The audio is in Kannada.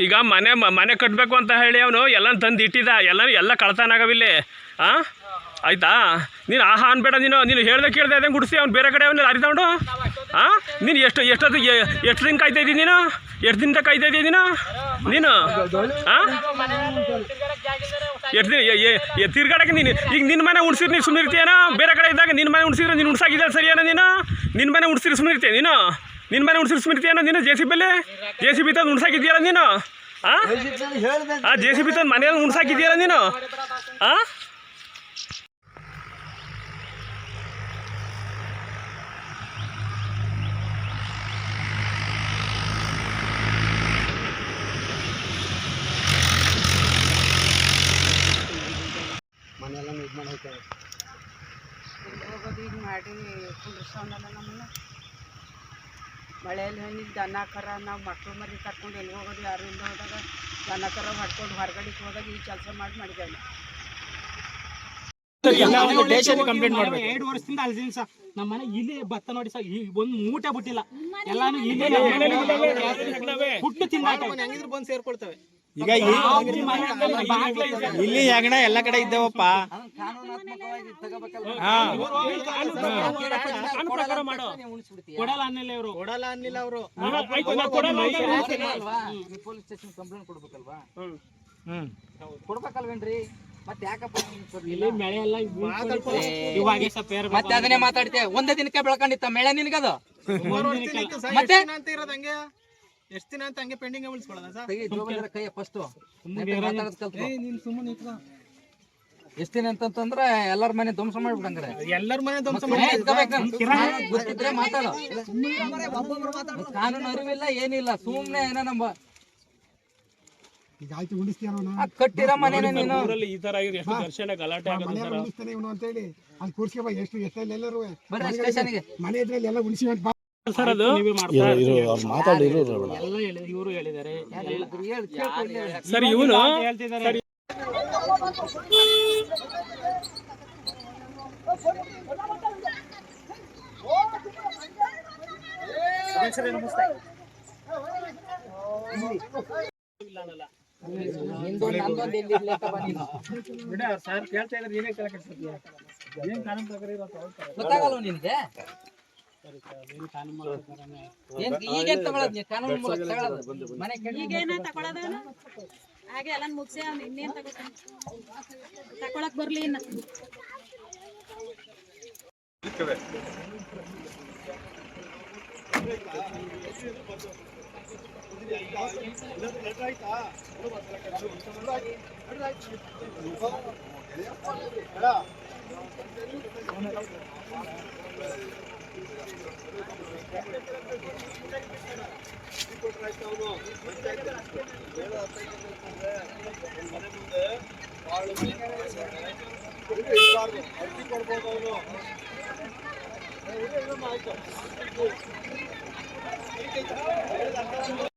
ಈಗ ಮನೆ ಕಟ್ಟಬೇಕು ಅಂತ ಹೇಳಿ ಅವನು ಎಲ್ಲ ತಂದು ಇಟ್ಟಿದ್ದ, ಎಲ್ಲ ಕಳ್ತನ ಆಗವಿಲ್ಲಿ. ಆಯ್ತಾ, ನೀನು ಆಹಾ ಅನ್ಬೇಡ. ನೀನು ಹೇಳ್ದೆ ಕೇಳ್ದೆ ಅದೇ ಗುಡಿಸಿ ಅವ್ನು ಬೇರೆ ಕಡೆ ಅವನ್ನ ಲಾರಿ ತಗೊಂಡು. ನೀನು ಎಷ್ಟು ದಿನ ಕಾಯ್ತಾ ಇದ್ದೀನಿ ನೀನು? ಎಷ್ಟು ದಿನದ ಕಾಯ್ತಾ ಇದ್ದೀನಿ ನೀನು? ಎಷ್ಟು ದಿನ ತಿರ್ಗಾಡಕ್ಕೆ ನೀನು ಈಗ ನಿನ್ನ ಮನೆ ಉಣ್ಸಿದ್ರೆ ನೀನು ಸುಮ್ಮನೆ ಇರ್ತೀಯೇನೋ? ಬೇರೆ ಕಡೆ ಇದ್ದಾಗ ನಿನ್ನ ಮನೆ ಉಣ್ಸಿದ್ರೆ ನೀನು ಉಣ್ಸಾಕಿದ್ದ ಸರಿಯೇನೋ? ನಿನ್ನ ಮನೆ ಉಣ್ಸಿದ್ರೆ ಸುಮ್ಮನೆ ಇರ್ತೀಯ ನೀನು? ನಿನ್ನ ಮನೆ ಉಣ್ಸಿದ್ರೆ ಸುಮ್ಮನೆ ಇರ್ತೀಯೇನೋ ನೀನು? ಜೆ ಸಿ ಬಿ ತಂದು ಉಣ್ಸಾಕಿದ್ಯಲ್ಲ ನೀನು? ಜೆ ಸಿ ಬಿ ತಂದು ಮನೆಯಲ್ಲಿ ಉಣ್ಸಾಕಿದ್ಯಲ್ಲ ನೀನು? ಮನೆಯೆಲ್ಲ ಇದು ಮಾಡಿ ಹೋಗ್ತೇವೆ. ಹೋಗೋದು ಈಗ ಮಾಡಿ ಕುಂಡ್ರಿಸೋಣಲ್ಲ ನಮ್ಮನ್ನ. ಮಳೆಯಲ್ಲಿ ಹಣ್ಣಿಗೆ ದನ ಕರ ನಾವು ಮಕ್ಕಳು ಮರಿ ಕರ್ಕೊಂಡು ಎಲ್ಲಿ ಹೋಗೋದು ಯಾರು ಇಲ್ಲ ಹೋದಾಗ ದನ ಕರ ಮಾಡ್ಕೊಂಡು ಹೊರಗಡೆ ಹೋದಾಗ ಈ ಕೆಲಸ ಮಾಡಿದ್ದೇವೆ. 2 ವರ್ಷದಿಂದ ಅಲ್ದಿನ ಸರ್ ನಮ್ಮ ಮನೆ ಇಲ್ಲಿ ಭತ್ತ ನೋಡಿ ಸರ್, ಈಗ ಒಂದು ಮೂಟೆ ಬಿಟ್ಟಿಲ್ಲ. ಎಲ್ಲಾನು ಹುಟ್ಟು ತಿಂದಾಗಿದ್ರು ಬಂದು ಸೇರ್ಕೊಳ್ತವೆ. ಈಗ ಇಲ್ಲಿ ಹೆಗಣ ಎಲ್ಲ ಕಡೆ ಇದ್ದೇವಪ್ಪ. ಕೊಡಲ್ಲ ಅನ್ನಿಲ್ಲ ಅವರು. ಪೊಲೀಸ್ ಸ್ಟೇಷನ್ ಕಂಪ್ಲೇಂಟ್ ಕೊಡ್ಬೇಕಲ್ವಾ? ಕೊಡ್ಬೇಕಲ್ವೇನ್ರಿ? ಮತ್ತೆ ಯಾಕಪ್ಪ ಮಳೆ ಎಲ್ಲ ಮತ್ತೆ ಅದನ್ನೇ ಮಾತಾಡ್ತೇವೆ. ಒಂದೇ ದಿನಕ್ಕೆ ಬೆಳ್ಕೊಂಡಿತ್ತ ಮಳೆ ನಿನ್ಗದು? ಮತ್ತೆ ಎಷ್ಟು ದಿನ ಅಂತ ಹಂಗೆ ಪೆಂಡಿಂಗ್ ಉಳಿಸ್ಕೊಳ್ಳೋದ ಸರ್? ಕೈ ಫಸ್ಟ್ ಎಷ್ಟು ದಿನ ಅಂತಂದ್ರೆ ಎಲ್ಲರ ಮನೆ ಧ್ವಂಸ ಮಾಡ್ಬಿಡಂಗ್ರೆ. ಎಲ್ಲರ ಮನೆ ಧ್ವಂಸ ಗೊತ್ತಿದ್ರೆ ಮಾತಾಡೋ. ಕಾನೂನು ಅರಿವಿಲ್ಲ ಏನಿಲ್ಲ, ಸುಮ್ನೆ ಏನೋ ನಮ್ಮ ಕಟ್ಟಿರೋ ಮನೇನ ನೀನು ಈ ತರ ಎಷ್ಟು ಘರ್ಷಣೆ ಗಲಾಟೆ ಆಗೋದು ಬರ್ರಿ ಸ್ಟೇಷನ್ಗೆ. ಮನೆ ಇದ್ರಲ್ಲಿ ಎಲ್ಲ ಉಳಿಸಿ ಸರ್. ಅದು ಇವರು ಹೇಳಿದ್ದಾರೆ ಸರ್, ಇವನು ಹೇಳ್ತಿದ್ದಾರೆ. ಸರ್ ಕೇಳ್ತಾ ಇದ್ರೆ ನೀನೇ ಕೇಳಕ್ಕೆ ಏನ್ ಕಾನೂನು ಪ್ರಕಾರ ಗೊತ್ತಾಗಲ್ಲ ನಿನ್ಗೆ? ಈಗೇನ್ ತಗೊಳದ್ ನೀ ಕಾನೂನು ಮೂಲಕ ತಗೊಳೋದು? ಮನೆ ಈಗೇನ ತಗೊಳೋದೇನು ಹಾಗೆ ಎಲ್ಲ ಮುಗಿಸಿ ಅವ್ನು ಇನ್ನೇನು ತಗೊಳಕ್ ಬರ್ಲಿ ಇನ್ನ.